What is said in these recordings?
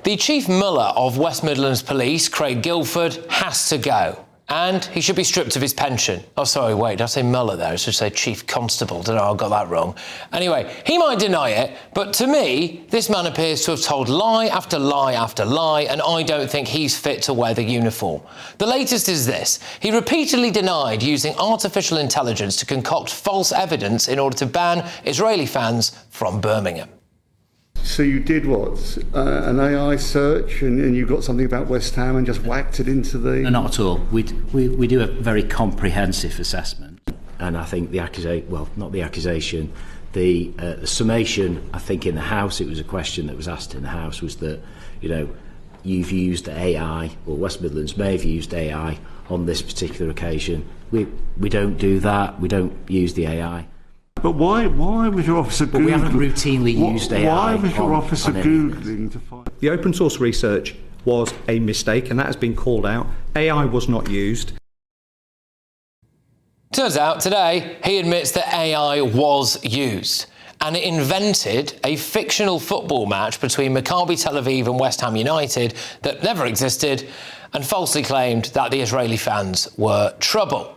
The Chief Muller of West Midlands Police, Craig Guildford, has to go. And he should be stripped of his pension. Oh, sorry, wait, did I say Muller there? I should say Chief Constable. Don't know, I got that wrong. Anyway, he might deny it, but to me, this man appears to have told lie after lie after lie, and I don't think he's fit to wear the uniform. The latest is this. He repeatedly denied using artificial intelligence to concoct false evidence in order to ban Israeli fans from Birmingham. So you did what? An AI search, and you got something about West Ham and just whacked it into the... No, not at all. We do a very comprehensive assessment, and I think the accusation, well, not the accusation, the summation, I think in the House, it was a question that was asked in the House, was that, you know, you've used AI, or West Midlands may have used AI on this particular occasion. We don't do that. We don't use the AI. But why was your officer Googling? But we haven't routinely used AI. Why was your officer Googling to find... The open source research was a mistake, and that has been called out. AI was not used. Turns out today he admits that AI was used, and it invented a fictional football match between Maccabi Tel Aviv and West Ham United that never existed, and falsely claimed that the Israeli fans were trouble.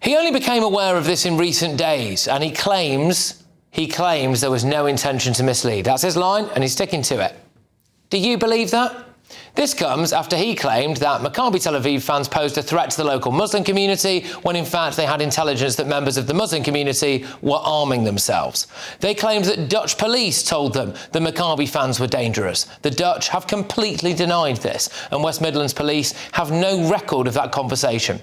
He only became aware of this in recent days, and he claims there was no intention to mislead. That's his line, and he's sticking to it. Do you believe that? This comes after he claimed that Maccabi Tel Aviv fans posed a threat to the local Muslim community, when in fact they had intelligence that members of the Muslim community were arming themselves. They claimed that Dutch police told them the Maccabi fans were dangerous. The Dutch have completely denied this, and West Midlands Police have no record of that conversation.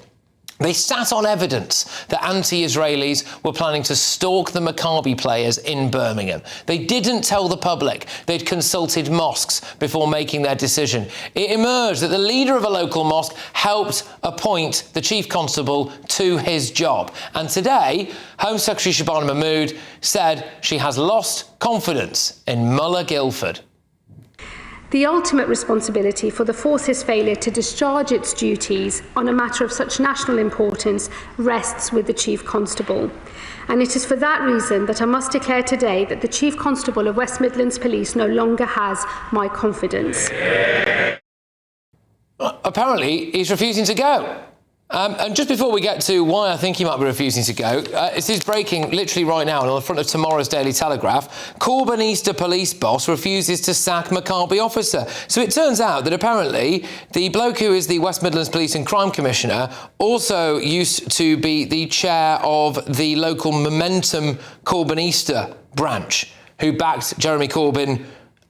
They sat on evidence that anti-Israelis were planning to stalk the Maccabi players in Birmingham. They didn't tell the public they'd consulted mosques before making their decision. It emerged that the leader of a local mosque helped appoint the chief constable to his job. And today, Home Secretary Shabana Mahmood said she has lost confidence in Muller Guildford. The ultimate responsibility for the force's failure to discharge its duties on a matter of such national importance rests with the Chief Constable. And it is for that reason that I must declare today that the Chief Constable of West Midlands Police no longer has my confidence. Apparently, he's refusing to go. And just before we get to why I think he might be refusing to go, this is breaking literally right now and on the front of tomorrow's Daily Telegraph. Corbynista police boss refuses to sack Maccabi officer. So it turns out that apparently the bloke who is the West Midlands Police and Crime Commissioner also used to be the chair of the local Momentum Corbynista branch, who backed Jeremy Corbyn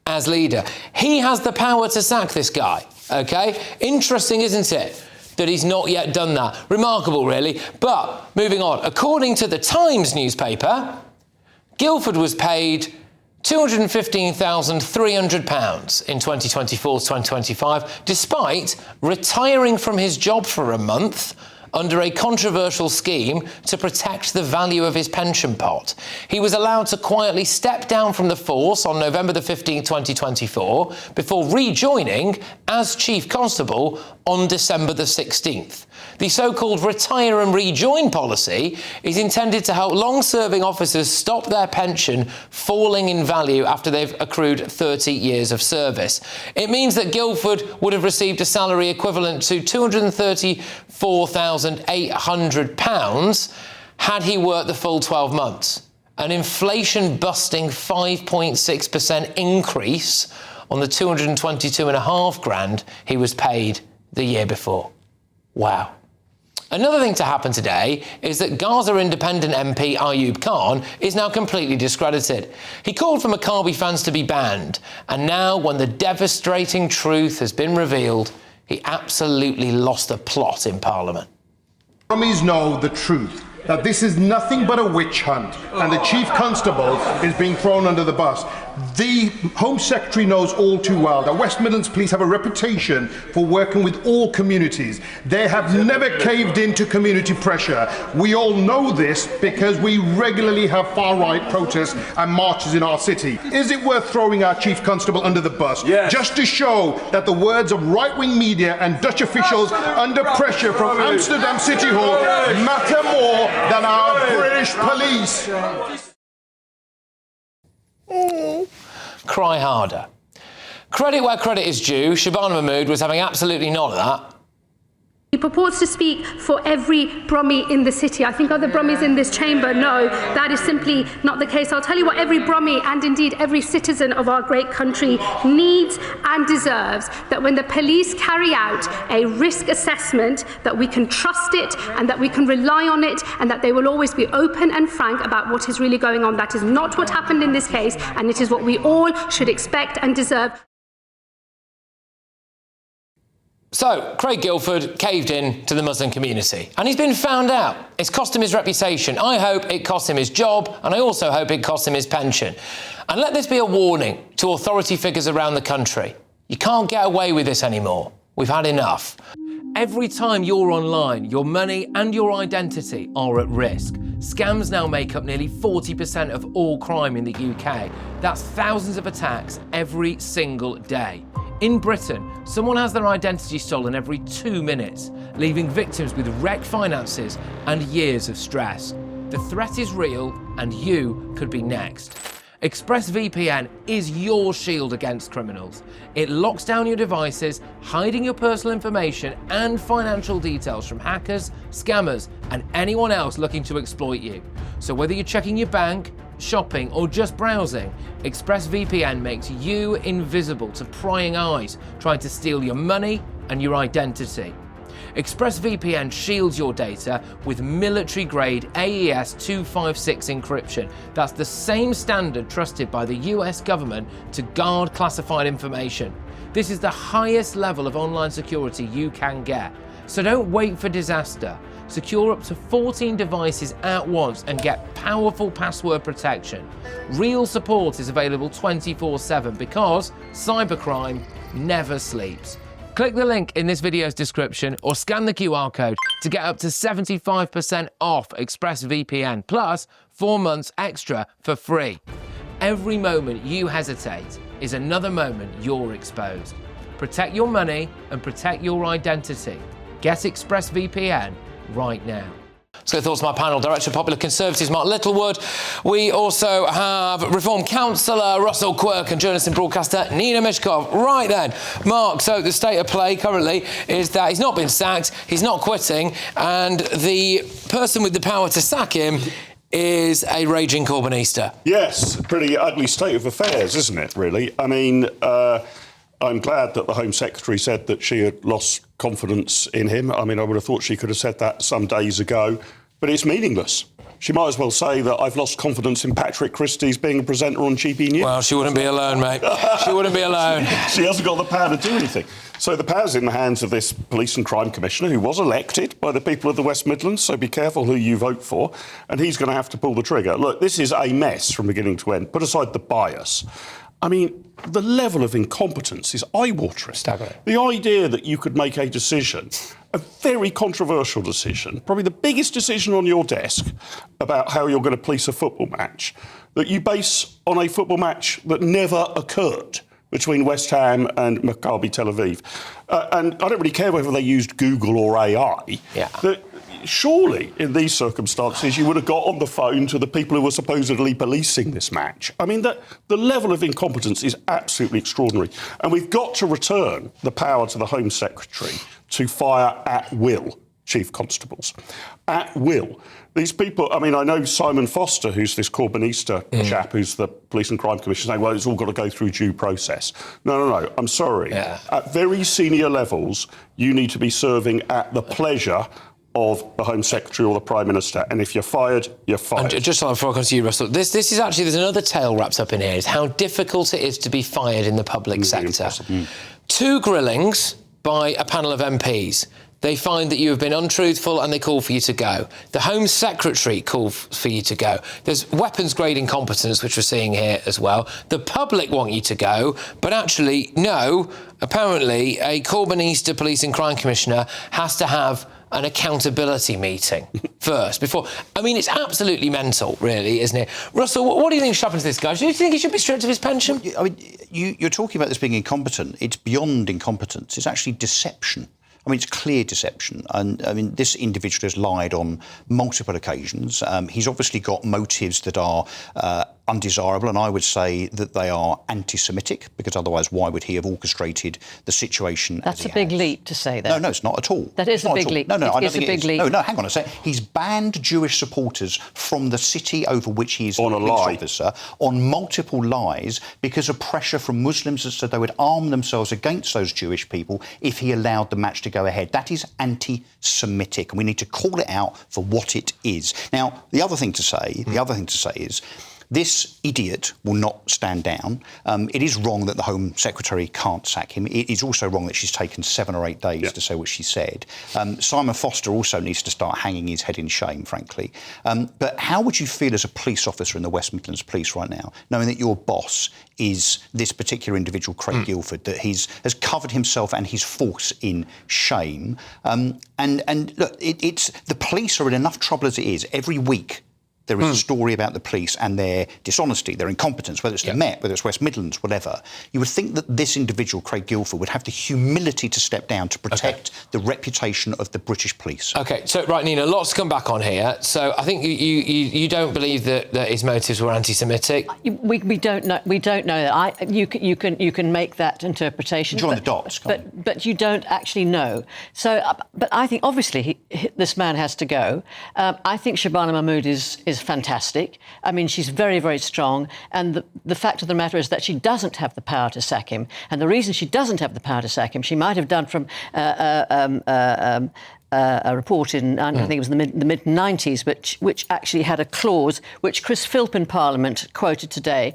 as leader. He has the power to sack this guy, OK? Interesting, isn't it, that he's not yet done that? Remarkable, really. But moving on, according to the Times newspaper, Guildford was paid £215,300 in 2024 to 2025, despite retiring from his job for a month under a controversial scheme to protect the value of his pension pot. He was allowed to quietly step down from the force on November the 15th, 2024, before rejoining as Chief Constable on December the 16th. The so-called retire and rejoin policy is intended to help long-serving officers stop their pension falling in value after they've accrued 30 years of service. It means that Guildford would have received a salary equivalent to £234,800 had he worked the full 12 months, an inflation-busting 5.6% increase on the $222,500 he was paid the year before. Wow. Another thing to happen today is that Gaza Independent MP Ayub Khan is now completely discredited. He called for Maccabi fans to be banned, and now when the devastating truth has been revealed, he absolutely lost the plot in Parliament. Armies know the truth, that this is nothing but a witch hunt, and the Chief Constable is being thrown under the bus. The Home Secretary knows all too well that West Midlands Police have a reputation for working with all communities. They have never caved into community pressure. We all know this because we regularly have far-right protests and marches in our city. Is it worth throwing our Chief Constable under the bus? Yes. Just to show that the words of right-wing media and Dutch officials under pressure from Amsterdam City Hall matter more than our British police? Cry harder. Credit where credit is due, Shabana Mahmood was having absolutely none of that. He purports to speak for every Brummie in the city. I think other Brummies in this chamber know that is simply not the case. I'll tell you what every Brummie and indeed every citizen of our great country needs and deserves, that when the police carry out a risk assessment, that we can trust it and that we can rely on it and that they will always be open and frank about what is really going on. That is not what happened in this case, and it is what we all should expect and deserve. So, Craig Guildford caved in to the Muslim community, and he's been found out. It's cost him his reputation. I hope it cost him his job, and I also hope it cost him his pension. And let this be a warning to authority figures around the country. You can't get away with this anymore. We've had enough. Every time you're online, your money and your identity are at risk. Scams now make up nearly 40% of all crime in the UK. That's thousands of attacks every single day. In Britain, someone has their identity stolen every 2 minutes, leaving victims with wrecked finances and years of stress. The threat is real, and you could be next. ExpressVPN is your shield against criminals. It locks down your devices, hiding your personal information and financial details from hackers, scammers, and anyone else looking to exploit you. So whether you're checking your bank, shopping, or just browsing, ExpressVPN makes you invisible to prying eyes trying to steal your money and your identity. ExpressVPN shields your data with military-grade AES 256 encryption. That's the same standard trusted by the US government to guard classified information. This is the highest level of online security you can get. So don't wait for disaster. Secure up to 14 devices at once and get powerful password protection. Real support is available 24/7 because cybercrime never sleeps. Click the link in this video's description or scan the QR code to get up to 75% off ExpressVPN plus 4 months extra for free. Every moment you hesitate is another moment you're exposed. Protect your money and protect your identity. Get ExpressVPN right now. Let's get thoughts from my panel. Director of Popular Conservatives, Mark Littlewood. We also have Reform Councillor Russell Quirk and journalist and broadcaster Nina Mishkov. Right then, Mark, so the state of play currently is that he's not been sacked, he's not quitting, and the person with the power to sack him is a raging Corbynista. Yes, pretty ugly state of affairs, isn't it, really? I mean, I'm glad that the Home Secretary said that she had lost confidence in him. I mean, I would have thought she could have said that some days ago, but it's meaningless. She might as well say that I've lost confidence in Patrick Christys being a presenter on GB News. Well, she wouldn't be alone, mate. She wouldn't be alone. She hasn't got the power to do anything. So the power's in the hands of this Police and Crime Commissioner who was elected by the people of the West Midlands, so be careful who you vote for, and he's going to have to pull the trigger. Look, this is a mess from beginning to end. Put aside the bias. I mean, the level of incompetence is eye-watering. Staggering. The idea that you could make a decision, a very controversial decision, probably the biggest decision on your desk about how you're going to police a football match, that you base on a football match that never occurred between West Ham and Maccabi Tel Aviv. And I don't really care whether they used Google or AI. Yeah. Surely, in these circumstances, you would have got on the phone to the people who were supposedly policing this match. I mean, the level of incompetence is absolutely extraordinary. And we've got to return the power to the Home Secretary to fire at will chief constables. At will. These people, I mean, I know Simon Foster, who's this Corbynista chap, who's the Police and Crime Commissioner, saying, well, it's all got to go through due process. No, I'm sorry. Yeah. At very senior levels, you need to be serving at the pleasure of the Home Secretary or the Prime Minister. And if you're fired, you're fired. And just before I come to you, Russell, this is actually, there's another tale wrapped up in here, is how difficult it is to be fired in the public sector. 2 grillings by a panel of MPs. They find that you have been untruthful and they call for you to go. The Home Secretary called for you to go. There's weapons-grade incompetence, which we're seeing here as well. The public want you to go, but actually, no, apparently a Corbynista Police and Crime Commissioner has to have an accountability meeting first before. I mean, it's absolutely mental, really, isn't it? Russell, what do you think should happen to this guy? Do you think he should be stripped of his pension? I mean, you're talking about this being incompetent. It's beyond incompetence. It's actually deception. I mean, it's clear deception. And, I mean, this individual has lied on multiple occasions. He's obviously got motives that are undesirable, and I would say that they are anti-Semitic, because otherwise why would he have orchestrated the situation? That's a big leap to say that. No, it's not at all. That is a big leap. No, I don't think it is. No, hang on a sec. He's banned Jewish supporters from the city over which he is a police officer on multiple lies because of pressure from Muslims that said they would arm themselves against those Jewish people if he allowed the match to go ahead. That is anti-Semitic, and we need to call it out for what it is. Now, the other thing to say is, this idiot will not stand down. It is wrong that the Home Secretary can't sack him. It is also wrong that she's taken 7 or 8 days to say what she said. Simon Foster also needs to start hanging his head in shame, frankly. But how would you feel as a police officer in the West Midlands Police right now, knowing that your boss is this particular individual, Craig Guilford, that has covered himself and his force in shame? And look, it's the police are in enough trouble as it is. Every week there is a story about the police and their dishonesty, their incompetence, whether it's the Met, whether it's West Midlands, whatever. You would think that this individual, Craig Guilford, would have the humility to step down to protect the reputation of the British police. OK, so, right, Nina, lots to come back on here. So I think you don't believe that his motives were anti-Semitic? We don't know. We don't know that. You can make that interpretation. Join the dots. But you don't actually know. So, but I think, obviously, this man has to go. I think Shabana Mahmood is fantastic. I mean, she's very, very strong. And the fact of the matter is that she doesn't have the power to sack him. And the reason she doesn't have the power to sack him, she might have done from a report in, I think it was the mid-90s, which actually had a clause which Chris Philp in Parliament quoted today,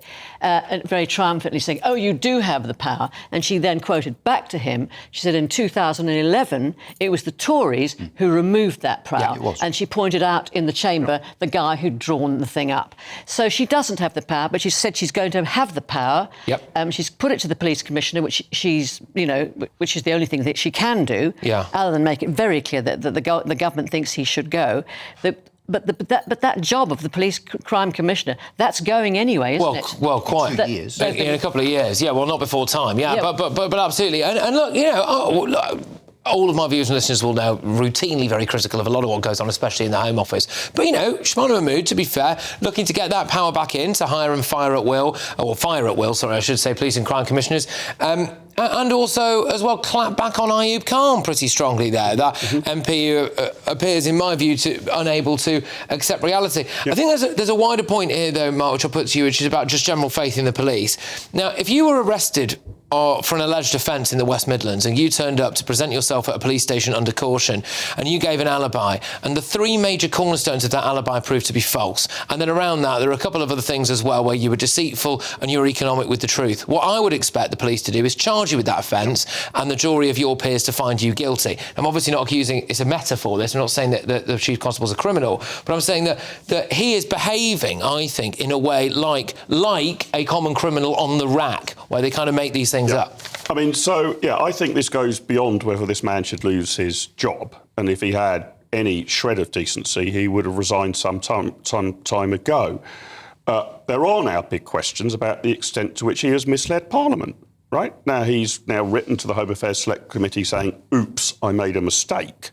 very triumphantly saying, oh, you do have the power. And she then quoted back to him, she said in 2011, it was the Tories who removed that power. Yeah, it was. And she pointed out in the chamber the guy who'd drawn the thing up. So she doesn't have the power, but she said she's going to have the power. Yep. She's put it to the police commissioner, which is the only thing that she can do, other than make it very clear that the government thinks he should go. But that job of the police crime commissioner, that's going anyway, isn't it? Well, quite. In 2 years. In a couple of years, well, not before time, but absolutely. And look, all of my viewers and listeners will know routinely very critical of a lot of what goes on, especially in the Home Office. But, Shabana Mahmood, to be fair, looking to get that power back in to hire and fire at will, I should say, police and crime commissioners. And also, as well, clap back on Ayub Khan pretty strongly there. That MP who appears, in my view, unable to accept reality. I think there's a wider point here, though, Mark, which I'll put to you, which is about just general faith in the police. Now, if you were arrested for an alleged offence in the West Midlands and you turned up to present yourself at a police station under caution and you gave an alibi and the 3 major cornerstones of that alibi proved to be false, and then around that there are a couple of other things as well where you were deceitful and you were economic with the truth, what I would expect the police to do is charge you with that offence and the jury of your peers to find you guilty. I'm obviously not accusing, it's a metaphor this, I'm not saying that the Chief Constable's a criminal, but I'm saying that he is behaving, I think, in a way like a common criminal on the rack, where they kind of make these things up. I mean, I think this goes beyond whether this man should lose his job. And if he had any shred of decency, he would have resigned some time ago. There are now big questions about the extent to which he has misled Parliament. Right? Now, he's written to the Home Affairs Select Committee saying, oops, I made a mistake.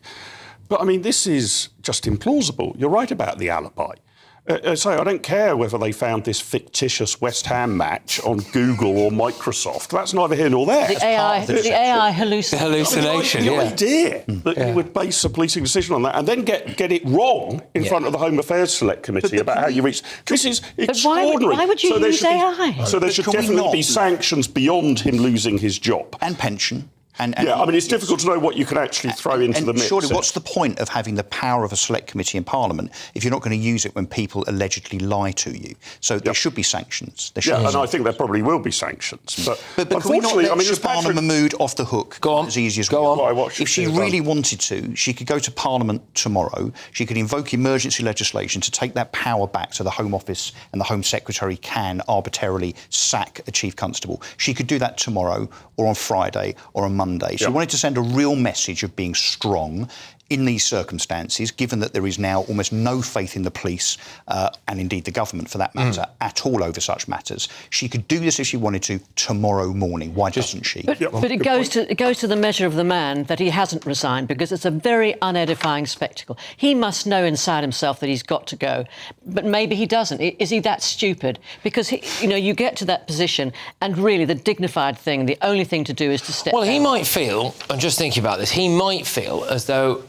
But, I mean, this is just implausible. You're right about the alibi. I don't care whether they found this fictitious West Ham match on Google or Microsoft. That's neither here nor there. The AI hallucination. The idea that you would base a policing decision on that and then get it wrong in front of the Home Affairs Select Committee about how you reach... This is extraordinary. Why would you use AI? So there should definitely be sanctions beyond him losing his job. And pension. It's difficult to know what you can actually throw into the mix. Surely, what's the point of having the power of a select committee in Parliament if you're not going to use it when people allegedly lie to you? So there should be sanctions. And I think there probably will be sanctions. But can we not let Shabana Mahmood off the hook? Go on. As easy as go on. If she really wanted to, she could go to Parliament tomorrow. She could invoke emergency legislation to take that power back so the Home Office and the Home Secretary can arbitrarily sack a Chief Constable. She could do that tomorrow or on Friday or on Monday. She wanted to send a real message of being strong. in these circumstances, given that there is now almost no faith in the police and indeed the government for that matter at all over such matters, she could do this if she wanted to tomorrow morning. Why doesn't she? But it goes to the measure of the man that he hasn't resigned, because it's a very unedifying spectacle. He must know inside himself that he's got to go, but maybe he doesn't. Is he that stupid? Because you get to that position, and really the dignified thing, the only thing to do is to step down. He might feel, I'm just thinking about this, he might feel as though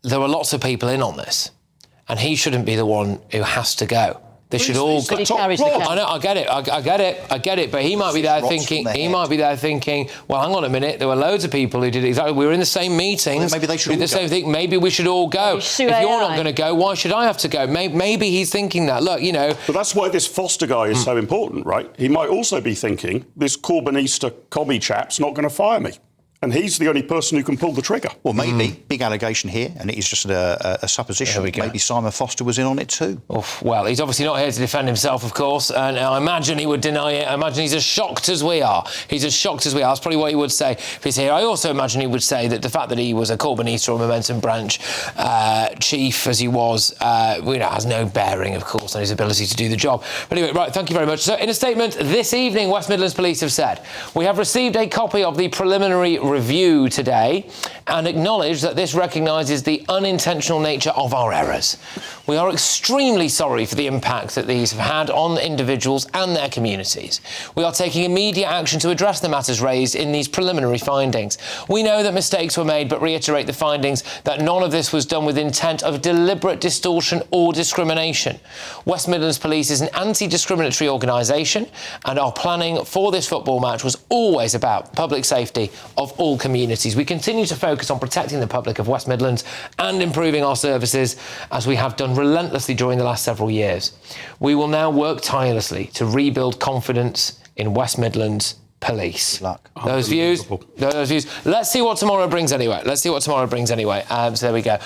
there are lots of people in on this, and he shouldn't be the one who has to go. They should all go. I know, I get it. But he might be there thinking. Well, hang on a minute. There were loads of people who did exactly. We were in the same meetings. Well, maybe they should all the same thing. Maybe we should all go. If you're not going to go, why should I have to go? Maybe he's thinking that. Look, But that's why this Foster guy is so important, right? He might also be thinking this Corbynista commie chap's not going to fire me. And he's the only person who can pull the trigger. Well, maybe. Big allegation here, and it is just a supposition. Maybe Simon Foster was in on it too. Well, he's obviously not here to defend himself, of course, and I imagine he would deny it. I imagine he's as shocked as we are. That's probably what he would say if he's here. I also imagine he would say that the fact that he was a Corbynista or Momentum branch chief, as he was, has no bearing, of course, on his ability to do the job. But anyway, right, thank you very much. So, in a statement this evening, West Midlands Police have said, we have received a copy of the preliminary review today and acknowledge that this recognises the unintentional nature of our errors. We are extremely sorry for the impact that these have had on individuals and their communities. We are taking immediate action to address the matters raised in these preliminary findings. We know that mistakes were made, but reiterate the findings that none of this was done with intent of deliberate distortion or discrimination. West Midlands Police is an anti-discriminatory organisation, and our planning for this football match was always about public safety of all communities. We continue to focus on protecting the public of West Midlands and improving our services, as we have done relentlessly during the last several years. We will now work tirelessly to rebuild confidence in West Midlands Police. Good luck. Those views. Let's see what tomorrow brings anyway. So there we go.